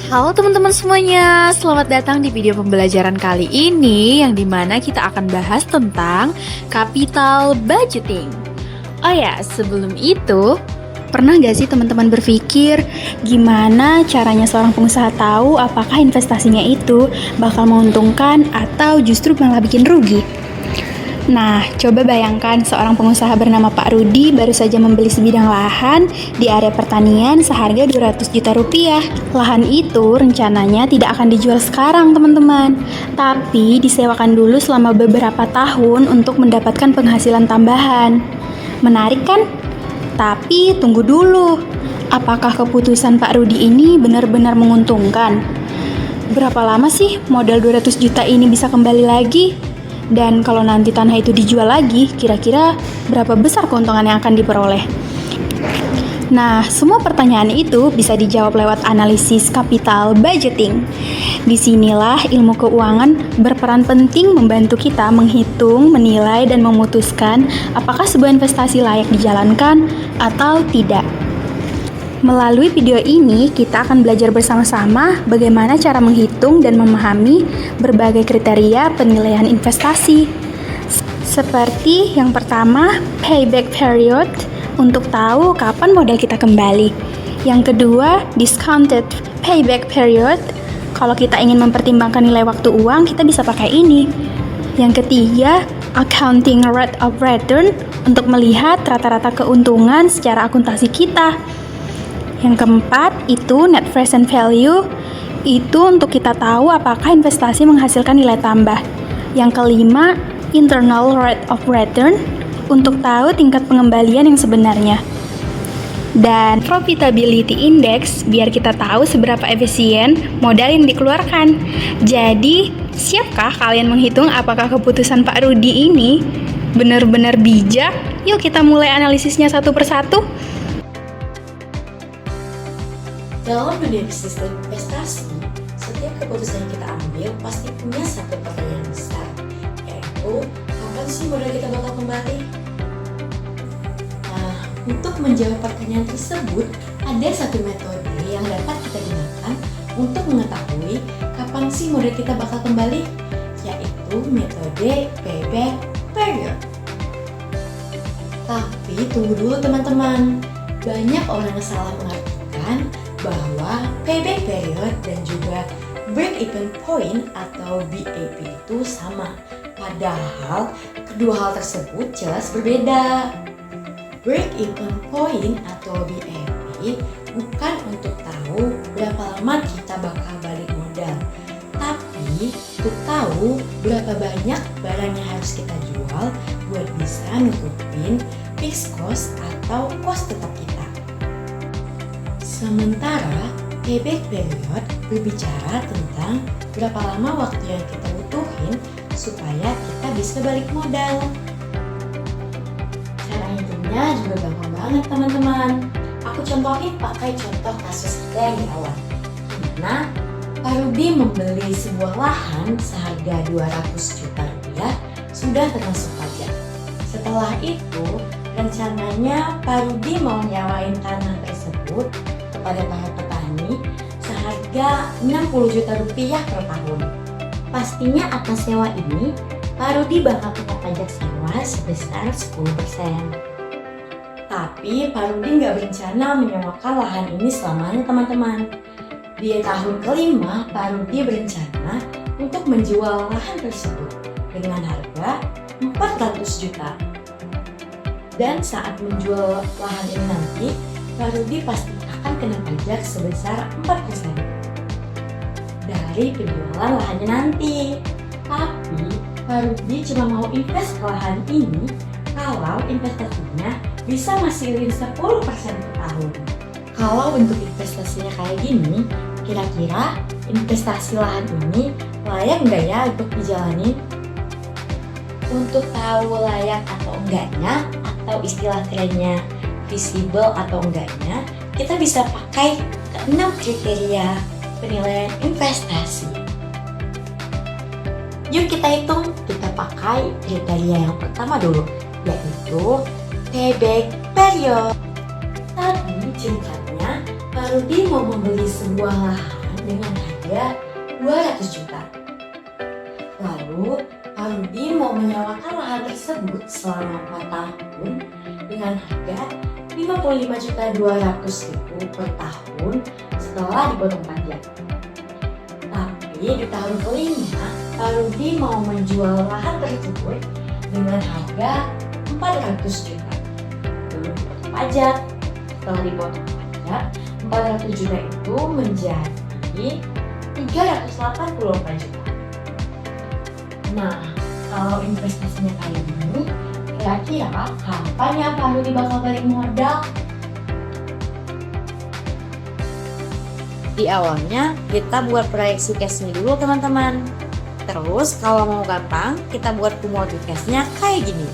Halo teman-teman semuanya, selamat datang di video pembelajaran kali ini yang dimana kita akan bahas tentang capital budgeting. Oh ya, sebelum itu, pernah gak sih teman-teman berpikir gimana caranya seorang pengusaha tahu apakah investasinya itu bakal menguntungkan atau justru malah bikin rugi? Nah, coba bayangkan seorang pengusaha bernama Pak Rudi baru saja membeli sebidang lahan di area pertanian seharga 200 juta rupiah. Lahan itu rencananya tidak akan dijual sekarang, teman-teman, tapi disewakan dulu selama beberapa tahun untuk mendapatkan penghasilan tambahan. Menarik kan? Tapi tunggu dulu, apakah keputusan Pak Rudi ini benar-benar menguntungkan? Berapa lama sih modal 200 juta ini bisa kembali lagi? Dan kalau nanti tanah itu dijual lagi, kira-kira berapa besar keuntungan yang akan diperoleh? Nah, semua pertanyaan itu bisa dijawab lewat analisis capital budgeting. Disinilah ilmu keuangan berperan penting membantu kita menghitung, menilai, dan memutuskan apakah sebuah investasi layak dijalankan atau tidak. Melalui video ini, kita akan belajar bersama-sama bagaimana cara menghitung dan memahami berbagai kriteria penilaian investasi. Seperti yang pertama, payback period, untuk tahu kapan modal kita kembali. Yang kedua, discounted payback period, kalau kita ingin mempertimbangkan nilai waktu uang, kita bisa pakai ini. Yang ketiga, accounting rate of return, untuk melihat rata-rata keuntungan secara akuntansi kita. Yang keempat, itu net present value, itu untuk kita tahu apakah investasi menghasilkan nilai tambah. Yang kelima, internal rate of return, untuk tahu tingkat pengembalian yang sebenarnya. Dan profitability index, biar kita tahu seberapa efisien modal yang dikeluarkan. Jadi, siapkah kalian menghitung apakah keputusan Pak Rudi ini benar-benar bijak? Yuk kita mulai analisisnya satu persatu. Dalam dunia bisnis dan investasi, setiap keputusan yang kita ambil pasti punya satu pertanyaan besar, yaitu kapan sih modal kita bakal kembali? Nah, untuk menjawab pertanyaan tersebut, ada satu metode yang dapat kita gunakan untuk mengetahui kapan sih modal kita bakal kembali, yaitu metode payback period. Tapi tunggu dulu teman-teman, banyak orang yang salah mengartikan bahwa payback period dan juga break even point atau BEP itu sama. Padahal kedua hal tersebut jelas berbeda. Break even point atau BEP bukan untuk tahu berapa lama kita bakal balik modal, tapi untuk tahu berapa banyak barang yang harus kita jual buat bisa nutupin fixed cost atau cost tetap kita. Sementara payback period berbicara tentang berapa lama waktu yang kita butuhin supaya kita bisa balik modal. Cara hitungnya juga gampang banget teman-teman. Aku contohin pakai contoh kasus kita yang di awal. Nah, Pak Rudi membeli sebuah lahan seharga 200 juta rupiah sudah termasuk pajak. Setelah itu, rencananya Pak Rudi mau nyawain tanah tersebut kepada para petani seharga 60 juta rupiah per tahun. Pastinya atas sewa ini, Pak Rudi bakal kena pajak sewa sebesar 10%. Tapi Pak Rudi nggak berencana menyewakan lahan ini selamanya teman-teman. Di tahun kelima, Pak Rudi berencana untuk menjual lahan tersebut dengan harga 400 juta. Dan saat menjual lahan ini nanti, Pak Rudi pasti akan kena pajak sebesar 4% dari penjualan lahannya nanti. Tapi Pak Rudi cuma mau invest ke lahan ini kalau investasinya bisa ngasilin 10% per tahun. Kalau bentuk investasinya kayak gini, kira-kira investasi lahan ini layak nggak ya untuk dijalani? Untuk tahu layak atau enggaknya, atau istilah kerennya visible atau enggaknya, kita bisa pakai 6 kriteria penilaian investasi. Yuk kita hitung, kita pakai kriteria yang pertama dulu, yaitu payback period. Tadi ceritanya Pak Rudi mau membeli sebuah lahan dengan harga 200 juta. Lalu, Pak Rudi mau menyewakan lahan tersebut selama 4 tahun dengan harga 55.200.000 per tahun setelah dipotong pajak. Tapi di tahun kelima, Pak Rudi mau menjual lahan tersebut dengan harga 400 juta. Belum dipotong pajak. Setelah dipotong pajak, 400 juta itu menjadi 384 juta. Nah, kalau investasinya kayak gini, kira-kira kapan ya Pak Rudi bakal balik modal? Di awalnya kita buat proyeksi cashnya dulu teman-teman. Terus kalau mau gampang, kita buat cumulative cashnya kayak gini.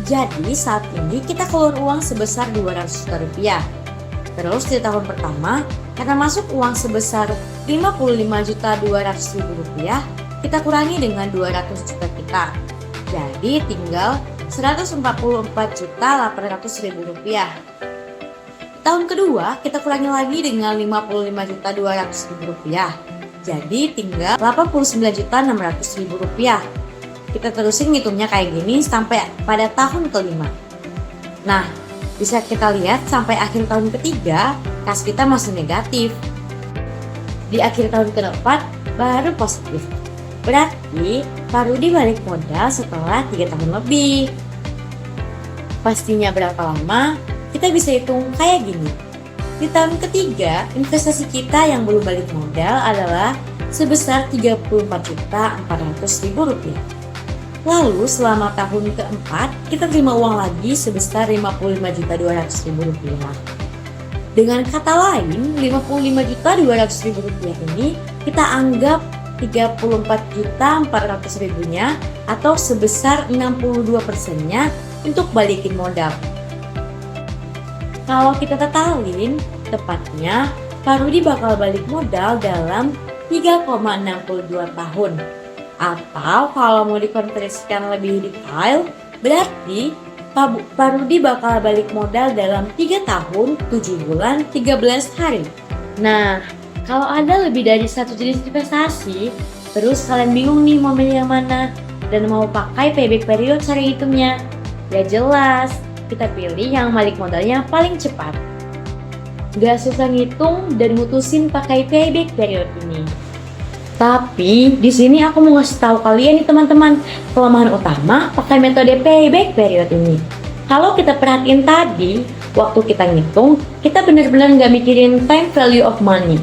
Jadi saat ini kita keluar uang sebesar 200 juta rupiah. Terus di tahun pertama, karena masuk uang sebesar 55.200.000 rupiah, kita kurangi dengan 200 juta kita. Jadi tinggal 144.800.000 rupiah. Tahun kedua kita kurangi lagi dengan 55.200.000 rupiah. Jadi tinggal 89.600.000 rupiah. Kita terusin ngitungnya kayak gini sampai pada tahun kelima. Nah, bisa kita lihat sampai akhir tahun ketiga kas kita masih negatif. Di akhir tahun keempat baru positif. Berarti Pak Rudi balik modal setelah 3 tahun lebih. Pastinya berapa lama? Kita bisa hitung kayak gini. Di tahun ketiga, investasi kita yang belum balik modal adalah sebesar 34.400.000 rupiah. Lalu selama tahun keempat, kita terima uang lagi sebesar 55.200.000 rupiah. Dengan kata lain, 55.200.000 rupiah ini kita anggap 34.400.000-nya atau sebesar 62%-nya untuk balikin modal. Kalau kita totalin, tepatnya Pak Rudi bakal balik modal dalam 3,62 tahun. Atau kalau mau dikonversikan lebih detail, berarti Pak Rudi bakal balik modal dalam 3 tahun, 7 bulan, 13 hari. Nah, kalau ada lebih dari satu jenis investasi, terus kalian bingung nih mau milih yang mana dan mau pakai payback period cara hitungnya, ya jelas kita pilih yang balik modalnya paling cepat. Gak susah ngitung dan mutusin pakai payback period ini. Tapi di sini aku mau ngasih tahu kalian nih teman-teman, kelemahan utama pakai metode payback period ini. Kalau kita perhatiin tadi, waktu kita ngitung, kita benar-benar nggak mikirin time value of money.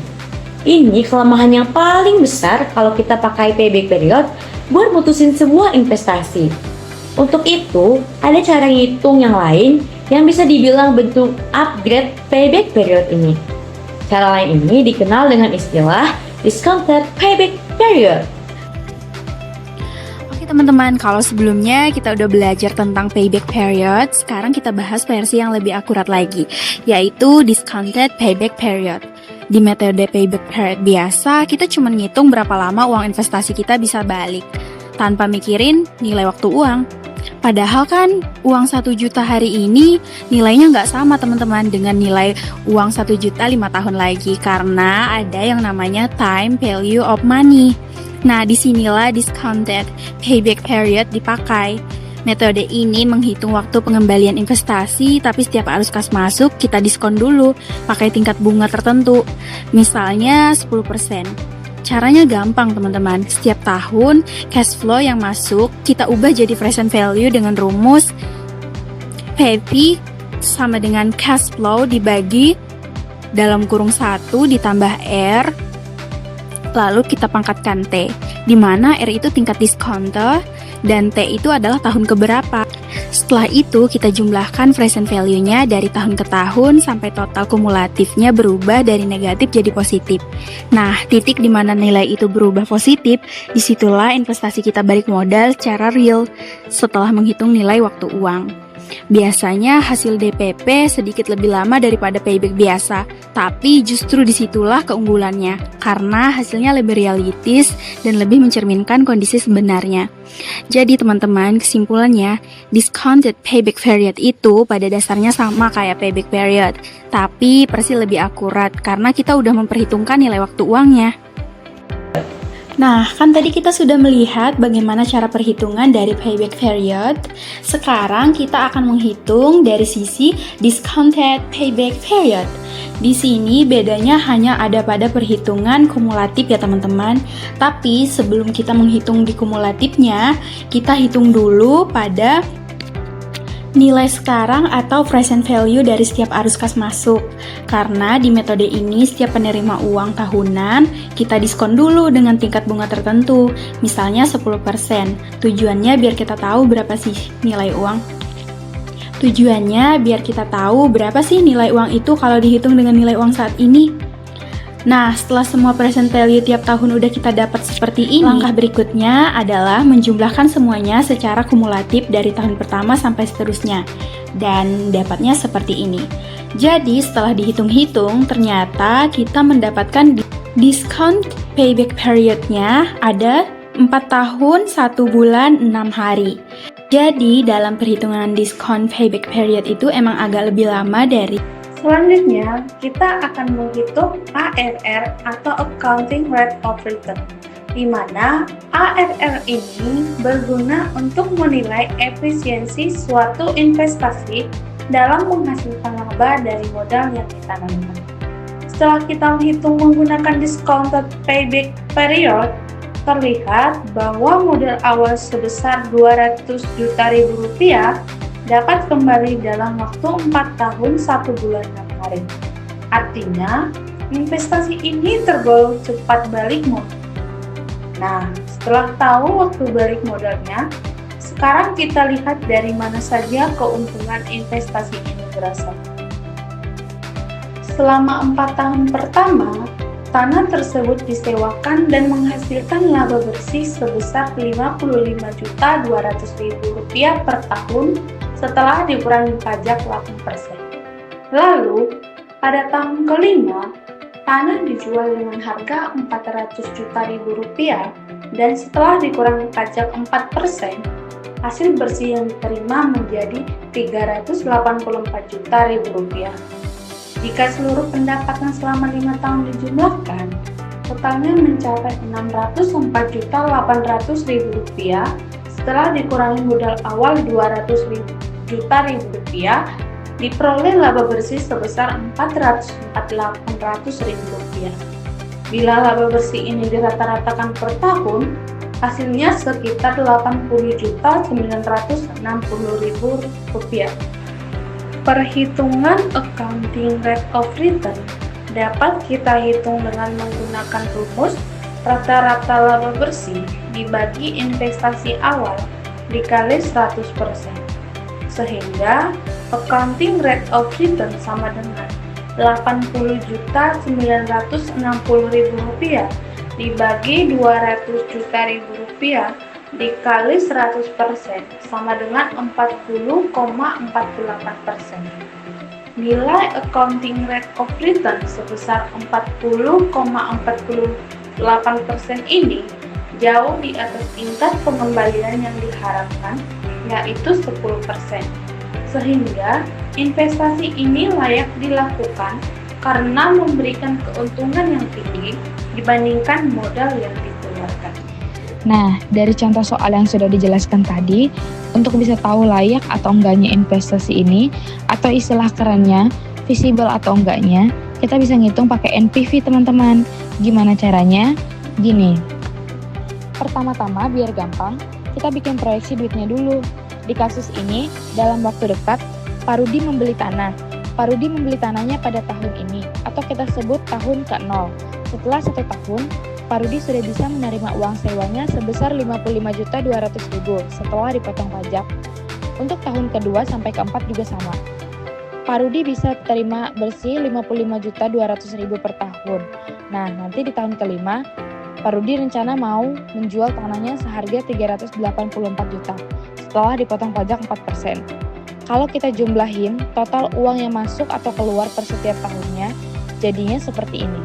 Ini kelemahan yang paling besar kalau kita pakai payback period buat mutusin sebuah investasi. Untuk itu, ada cara ngitung yang lain yang bisa dibilang bentuk upgrade payback period ini. Cara lain ini dikenal dengan istilah discounted payback period. Oke teman-teman, kalau sebelumnya kita udah belajar tentang payback period, sekarang kita bahas versi yang lebih akurat lagi, yaitu discounted payback period. Di metode payback period biasa, kita cuma ngitung berapa lama uang investasi kita bisa balik, tanpa mikirin nilai waktu uang. Padahal kan uang 1 juta hari ini nilainya nggak sama teman-teman dengan nilai uang 1 juta 5 tahun lagi, karena ada yang namanya time value of money. Nah, disinilah discounted payback period dipakai. Metode ini menghitung waktu pengembalian investasi, tapi setiap arus kas masuk kita diskon dulu pakai tingkat bunga tertentu, misalnya 10%. Caranya gampang teman-teman, setiap tahun cash flow yang masuk kita ubah jadi present value dengan rumus PP sama dengan cash flow dibagi dalam kurung 1 ditambah R, lalu kita pangkatkan T, di mana R itu tingkat diskonter dan T itu adalah tahun keberapa. Setelah itu kita jumlahkan present value-nya dari tahun ke tahun sampai total kumulatifnya berubah dari negatif jadi positif. Nah, titik di mana nilai itu berubah positif, disitulah investasi kita balik modal secara real setelah menghitung nilai waktu uang. Biasanya hasil DPP sedikit lebih lama daripada payback biasa, tapi justru disitulah keunggulannya, karena hasilnya lebih realistis dan lebih mencerminkan kondisi sebenarnya. Jadi teman-teman, kesimpulannya, discounted payback period itu pada dasarnya sama kayak payback period, tapi pasti lebih akurat karena kita udah memperhitungkan nilai waktu uangnya. Nah, kan tadi kita sudah melihat bagaimana cara perhitungan dari payback period. Sekarang kita akan menghitung dari sisi discounted payback period. Di sini bedanya hanya ada pada perhitungan kumulatif ya teman-teman. Tapi sebelum kita menghitung di kumulatifnya, kita hitung dulu pada nilai sekarang atau present value dari setiap arus kas masuk. Karena di metode ini setiap penerima uang tahunan kita diskon dulu dengan tingkat bunga tertentu, misalnya 10%. Tujuannya biar kita tahu berapa sih nilai uang. Tujuannya biar kita tahu berapa sih nilai uang itu kalau dihitung dengan nilai uang saat ini. Nah, setelah semua present value tiap tahun udah kita dapat seperti ini, langkah berikutnya adalah menjumlahkan semuanya secara kumulatif dari tahun pertama sampai seterusnya. Dan dapatnya seperti ini. Jadi, setelah dihitung-hitung, ternyata kita mendapatkan discount payback periodnya ada 4 tahun, 1 bulan, 6 hari. Jadi, dalam perhitungan discount payback period itu emang agak lebih lama dari. Selanjutnya, kita akan menghitung ARR atau Accounting Rate of Return, di mana ARR ini berguna untuk menilai efisiensi suatu investasi dalam menghasilkan laba dari modal yang ditanamkan. Setelah kita menghitung menggunakan discounted payback period, terlihat bahwa modal awal sebesar Rp200 juta dapat kembali dalam waktu 4 tahun 1 bulan 6 hari. Artinya, investasi ini tergolong cepat balik modal. Nah, setelah tahu waktu balik modalnya, sekarang kita lihat dari mana saja keuntungan investasi ini berasal. Selama 4 tahun pertama, tanah tersebut disewakan dan menghasilkan laba bersih sebesar Rp55.200.000 per tahun setelah dikurangi pajak 8%. Lalu, pada tahun kelima, tanah dijual dengan harga Rp400 juta dan setelah dikurangi pajak 4%, hasil bersih yang diterima menjadi Rp384 juta. Jika seluruh pendapatan selama 5 tahun dijumlahkan, totalnya mencapai Rp604.800.000 setelah dikurangi modal awal Rp200 juta, diperoleh laba bersih sebesar Rp448.000. Bila laba bersih ini dirata-ratakan per tahun, hasilnya sekitar Rp80.960.000. Perhitungan Accounting Rate of Return dapat kita hitung dengan menggunakan rumus rata-rata laba bersih dibagi investasi awal dikali 100%. Sehingga Accounting Rate of Return sama dengan Rp80.960.000 dibagi Rp200 juta dikali 100% sama dengan 40,48%. Nilai Accounting Rate of Return sebesar 40,48% ini jauh di atas tingkat pengembalian yang diharapkan, yaitu 10%. Sehingga investasi ini layak dilakukan karena memberikan keuntungan yang tinggi dibandingkan modal yang dikeluarkan. Nah, dari contoh soal yang sudah dijelaskan tadi, untuk bisa tahu layak atau enggaknya investasi ini, atau istilah kerennya, visible atau enggaknya, kita bisa ngitung pakai NPV teman-teman. Gimana caranya? Gini, pertama-tama biar gampang, kita bikin proyeksi duitnya dulu. Di kasus ini, dalam waktu dekat, Pak Rudi membeli tanah. Pak Rudi membeli tanahnya pada tahun ini, atau kita sebut tahun ke-0. Setelah 1 tahun, Pak Rudi sudah bisa menerima uang sewanya sebesar Rp55.200.000 setelah dipotong pajak. Untuk tahun kedua sampai keempat juga sama. Pak Rudi bisa terima bersih Rp55.200.000 per tahun. Nah, nanti di tahun kelima, Pak Rudi rencana mau menjual tanahnya seharga Rp384 juta setelah dipotong pajak 4%. Kalau kita jumlahin total uang yang masuk atau keluar per setiap tahunnya, jadinya seperti ini.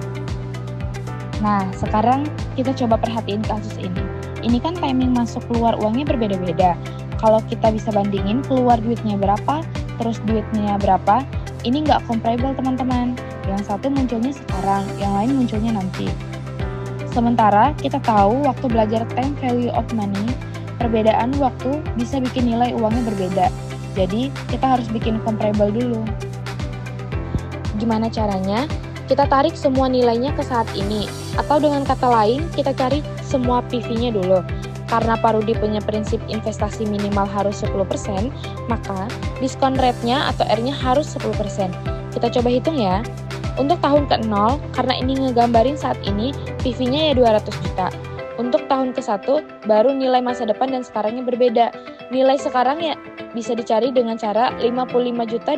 Nah, sekarang kita coba perhatiin kasus ini. Ini kan timing masuk keluar uangnya berbeda-beda. Kalau kita bisa bandingin keluar duitnya berapa, terus duitnya berapa, ini nggak comparable teman-teman. Yang satu munculnya sekarang, yang lain munculnya nanti. Sementara kita tahu waktu belajar time value of money, perbedaan waktu bisa bikin nilai uangnya berbeda. Jadi kita harus bikin comparable dulu. Gimana caranya? Kita tarik semua nilainya ke saat ini. Atau dengan kata lain, kita cari semua PV-nya dulu. Karena Parudi punya prinsip investasi minimal harus 10%, maka diskon rate-nya atau R-nya harus 10%. Kita coba hitung ya. Untuk tahun ke-0, karena ini ngegambarin saat ini, PV-nya ya 200 juta. Untuk tahun ke-1, baru nilai masa depan dan sekarangnya berbeda. Nilai sekarang ya bisa dicari dengan cara 55.200.000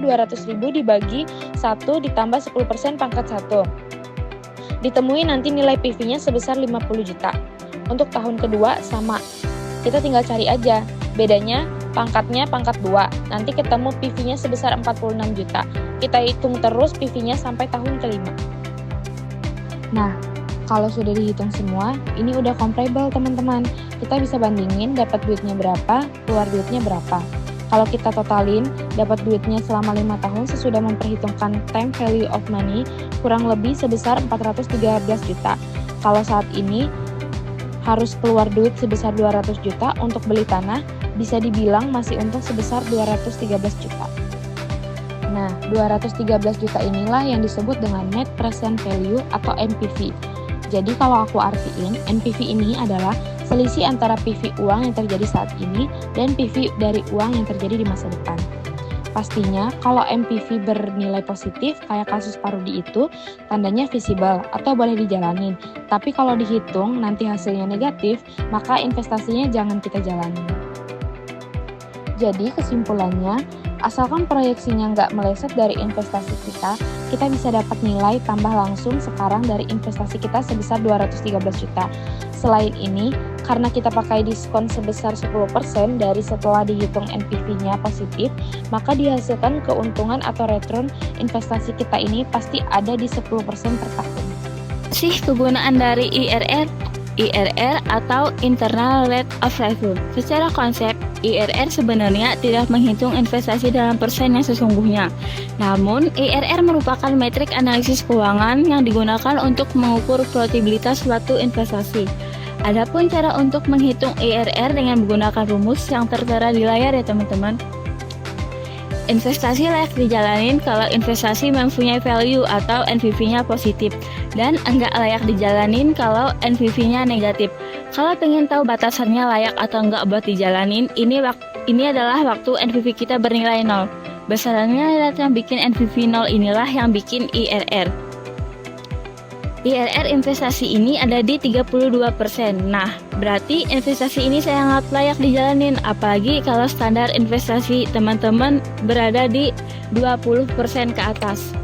dibagi 1 ditambah 10% pangkat 1. Ditemui nanti nilai PV-nya sebesar 50 juta. Untuk tahun kedua sama. Kita tinggal cari aja. Bedanya pangkatnya pangkat 2. Nanti ketemu PV-nya sebesar 46 juta. Kita hitung terus PV-nya sampai tahun kelima. Nah, kalau sudah dihitung semua, ini udah comparable teman-teman. Kita bisa bandingin dapat duitnya berapa, keluar duitnya berapa. Kalau kita totalin, dapat duitnya selama 5 tahun sesudah memperhitungkan time value of money kurang lebih sebesar 413 juta. Kalau saat ini harus keluar duit sebesar 200 juta untuk beli tanah, bisa dibilang masih untung sebesar 213 juta. Nah, 213 juta inilah yang disebut dengan net present value atau NPV. Jadi kalau aku artiin, NPV ini adalah selisih antara PV uang yang terjadi saat ini dan PV dari uang yang terjadi di masa depan. Pastinya kalau NPV bernilai positif kayak kasus Parudi itu, tandanya visible atau boleh dijalanin. Tapi kalau dihitung nanti hasilnya negatif, maka investasinya jangan kita jalanin. Jadi kesimpulannya, asalkan proyeksinya nggak meleset dari investasi kita bisa dapat nilai tambah langsung sekarang dari investasi kita sebesar 213 juta. Selain ini, karena kita pakai diskon sebesar 10% dari setelah dihitung NPV-nya positif, maka dihasilkan keuntungan atau return investasi kita ini pasti ada di 10% per tahun. Kegunaan dari IRR atau Internal Rate of Return. Secara konsep, IRR sebenarnya tidak menghitung investasi dalam persen yang sesungguhnya. Namun, IRR merupakan metrik analisis keuangan yang digunakan untuk mengukur profitabilitas suatu investasi. Adapun cara untuk menghitung IRR dengan menggunakan rumus yang tertera di layar ya teman-teman. Investasi layak dijalanin kalau investasi mempunyai value atau NPV-nya positif dan enggak layak dijalanin kalau NPV-nya negatif. Kalau pengen tahu batasannya layak atau enggak buat dijalanin, ini adalah waktu NPV kita bernilai 0. Besarnya yang bikin NPV 0 inilah yang bikin IRR. IRR investasi ini ada di 32%. Nah, berarti investasi ini sangat layak dijalanin, apalagi kalau standar investasi teman-teman berada di 20% ke atas.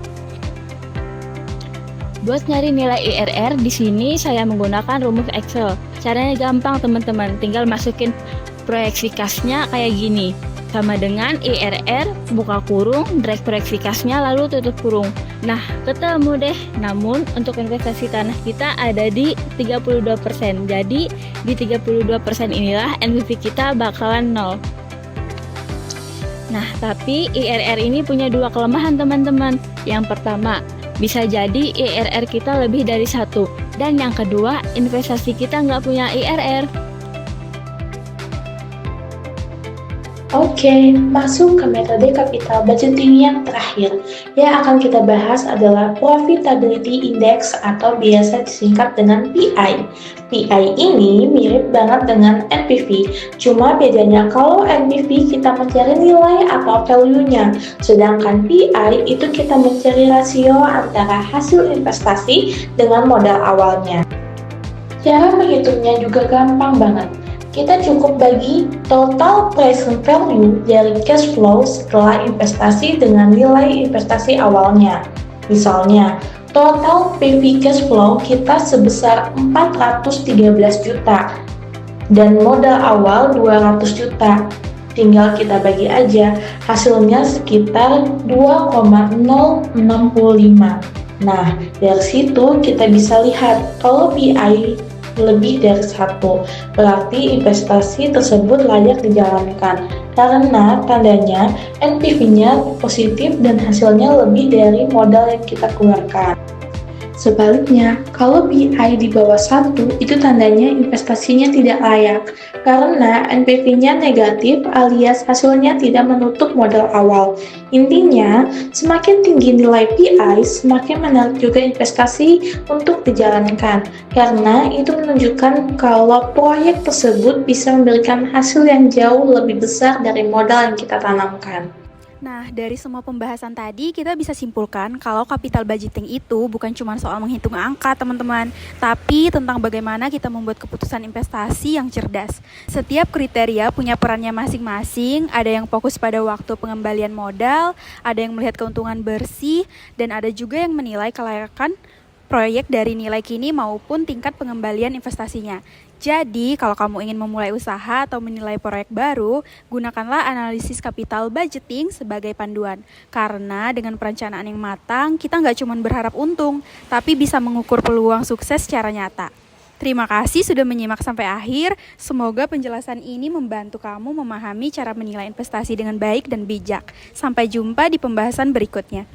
Buat nyari nilai IRR, di sini saya menggunakan rumus Excel. Caranya gampang teman-teman, tinggal masukin proyeksi kasnya kayak gini. Sama dengan IRR, buka kurung, drag proyeksi kasnya lalu tutup kurung. Nah, ketemu deh. Namun, untuk investasi tanah kita ada di 32%. Jadi, di 32% inilah NPV kita bakalan 0. Nah, tapi IRR ini punya dua kelemahan teman-teman. Yang pertama, bisa jadi IRR kita lebih dari 1. Dan yang kedua, investasi kita nggak punya IRR. Oke, masuk ke metode capital budgeting yang terakhir. Yang akan kita bahas adalah Profitability Index atau biasa disingkat dengan PI. PI ini mirip banget dengan NPV, cuma bedanya kalau NPV kita mencari nilai atau value-nya, sedangkan PI itu kita mencari rasio antara hasil investasi dengan modal awalnya. Cara menghitungnya juga gampang banget. Kita cukup bagi total present value dari cash flow setelah investasi dengan nilai investasi awalnya. Misalnya, total PV cash flow kita sebesar 413 juta dan modal awal 200 juta. Tinggal kita bagi aja, hasilnya sekitar 2,065. Nah, dari situ kita bisa lihat kalau PI lebih dari 1, berarti investasi tersebut layak dijalankan karena tandanya NPV-nya positif dan hasilnya lebih dari modal yang kita keluarkan. Sebaliknya, kalau BI di bawah 1, itu tandanya investasinya tidak layak, karena NPV-nya negatif alias hasilnya tidak menutup modal awal. Intinya, semakin tinggi nilai PI, semakin menarik juga investasi untuk dijalankan, karena itu menunjukkan kalau proyek tersebut bisa memberikan hasil yang jauh lebih besar dari modal yang kita tanamkan. Nah, dari semua pembahasan tadi, kita bisa simpulkan kalau capital budgeting itu bukan cuma soal menghitung angka, teman-teman, tapi tentang bagaimana kita membuat keputusan investasi yang cerdas. Setiap kriteria punya perannya masing-masing, ada yang fokus pada waktu pengembalian modal, ada yang melihat keuntungan bersih, dan ada juga yang menilai kelayakan proyek dari nilai kini maupun tingkat pengembalian investasinya. Jadi, kalau kamu ingin memulai usaha atau menilai proyek baru, gunakanlah analisis capital budgeting sebagai panduan. Karena dengan perencanaan yang matang, kita nggak cuma berharap untung, tapi bisa mengukur peluang sukses secara nyata. Terima kasih sudah menyimak sampai akhir. Semoga penjelasan ini membantu kamu memahami cara menilai investasi dengan baik dan bijak. Sampai jumpa di pembahasan berikutnya.